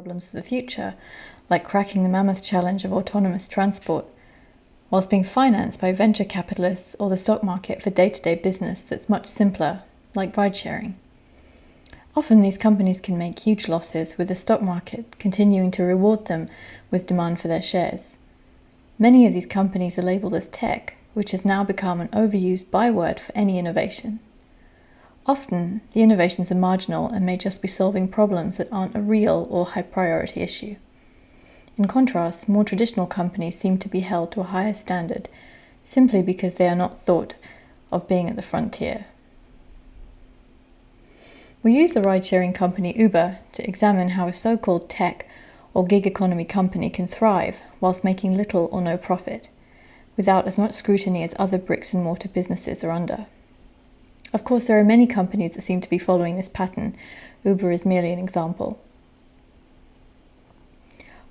problems of the future, like cracking the mammoth challenge of autonomous transport, whilst being financed by venture capitalists or the stock market for day-to-day business that's much simpler, like ride-sharing. Often these companies can make huge losses, with the stock market continuing to reward them with demand for their shares. Many of these companies are labelled as tech, which has now become an overused byword for any innovation. Often, the innovations are marginal and may just be solving problems that aren't a real or high-priority issue. In contrast, more traditional companies seem to be held to a higher standard, simply because they are not thought of being at the frontier. We use the ride-sharing company Uber to examine how a so-called tech or gig economy company can thrive whilst making little or no profit, without as much scrutiny as other bricks-and-mortar businesses are under. Of course, there are many companies that seem to be following this pattern. Uber is merely an example.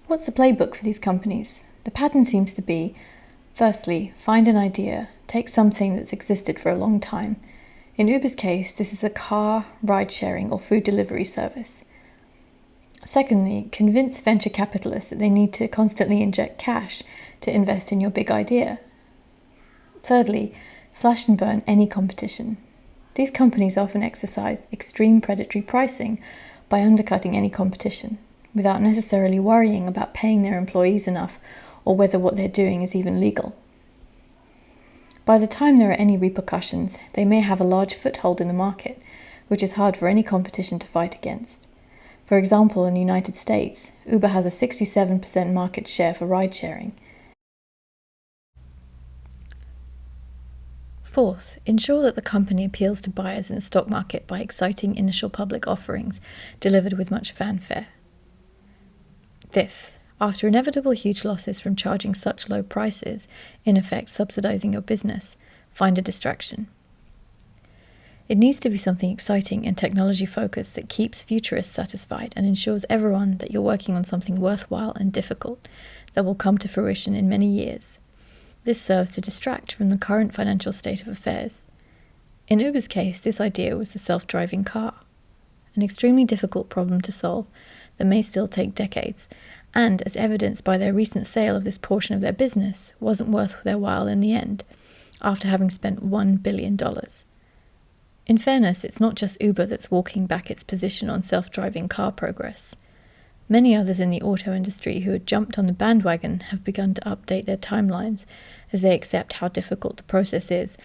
What's the playbook for these companies? The pattern seems to be, firstly, find an idea, take something that's existed for a long time. In Uber's case, this is a car, ride-sharing or food delivery service. Secondly, convince venture capitalists that they need to constantly inject cash to invest in your big idea. Thirdly, slash and burn any competition. These companies often exercise extreme predatory pricing by undercutting any competition, without necessarily worrying about paying their employees enough or whether what they're doing is even legal. By the time there are any repercussions, they may have a large foothold in the market, which is hard for any competition to fight against. For example, in the United States, Uber has a 67% market share for ride-sharing. Fourth, ensure that the company appeals to buyers in the stock market by exciting initial public offerings delivered with much fanfare. Fifth, after inevitable huge losses from charging such low prices, in effect subsidizing your business, find a distraction. It needs to be something exciting and technology-focused that keeps futurists satisfied and ensures everyone that you're working on something worthwhile and difficult that will come to fruition in many years. This serves to distract from the current financial state of affairs. In Uber's case, this idea was the self-driving car, an extremely difficult problem to solve that may still take decades, and, as evidenced by their recent sale of this portion of their business, wasn't worth their while in the end, after having spent $1 billion. In fairness, it's not just Uber that's walking back its position on self-driving car progress. Many others in the auto industry who had jumped on the bandwagon have begun to update their timelines as they accept how difficult the process is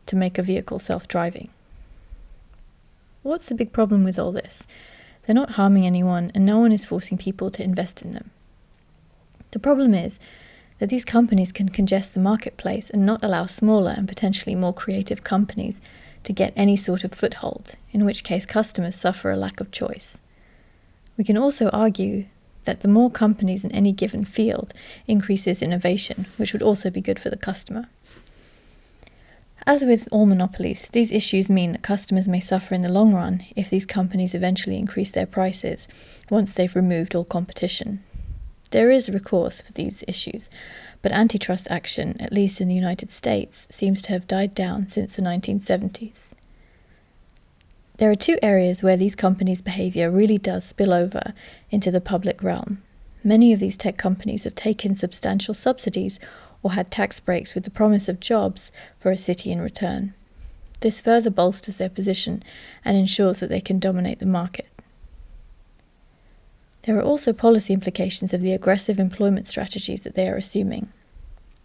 to make a vehicle self-driving. What's the big problem with all this? They're not harming anyone, and no one is forcing people to invest in them. The problem is that these companies can congest the marketplace and not allow smaller and potentially more creative companies to get any sort of foothold, in which case customers suffer a lack of choice. We can also argue that the more companies in any given field increases innovation, which would also be good for the customer. As with all monopolies, these issues mean that customers may suffer in the long run if these companies eventually increase their prices once they've removed all competition. There is recourse for these issues, but antitrust action, at least in the United States, seems to have died down since the 1970s. There are two areas where these companies' behavior really does spill over into the public realm. Many of these tech companies have taken substantial subsidies or had tax breaks with the promise of jobs for a city in return. This further bolsters their position and ensures that they can dominate the market. There are also policy implications of the aggressive employment strategies that they are assuming.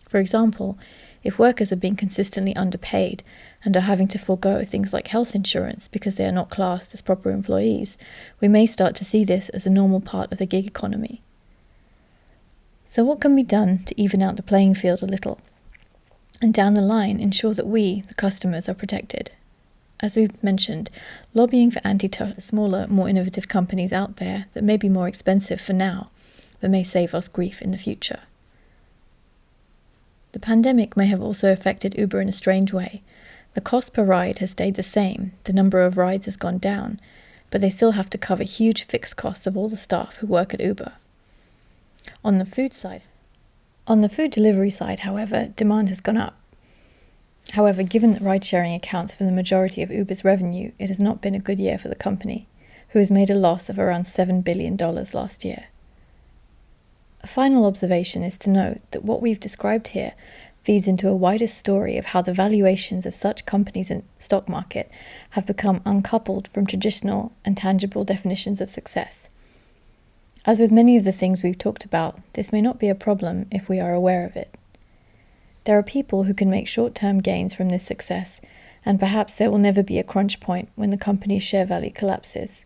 For example, if workers are being consistently underpaid and are having to forego things like health insurance because they are not classed as proper employees, we may start to see this as a normal part of the gig economy. So what can be done to even out the playing field a little, and down the line ensure that we, the customers, are protected? As we've mentioned, lobbying for antitrust smaller, more innovative companies out there that may be more expensive for now, but may save us grief in the future. The pandemic may have also affected Uber in a strange way. The cost per ride has stayed the same, the number of rides has gone down, but they still have to cover huge fixed costs of all the staff who work at Uber. On the food delivery side, however, demand has gone up. However, given that ride-sharing accounts for the majority of Uber's revenue, it has not been a good year for the company. who has made a loss of around $7 billion last year. A final observation is to note that what we've described here feeds into a wider story of how the valuations of such companies in the stock market have become uncoupled from traditional and tangible definitions of success. As with many of the things we've talked about, this may not be a problem if we are aware of it. There are people who can make short-term gains from this success, and perhaps there will never be a crunch point when the company's share value collapses.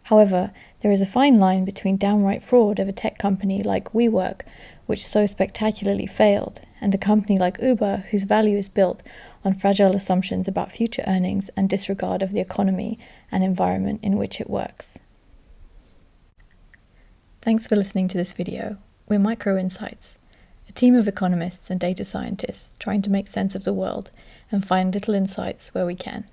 However, there is a fine line between downright fraud of a tech company like WeWork, which so spectacularly failed, and a company like Uber, whose value is built on fragile assumptions about future earnings and disregard of the economy and environment in which it works. Thanks for listening to this video. We're Micro Insights, a team of economists and data scientists trying to make sense of the world and find little insights where we can.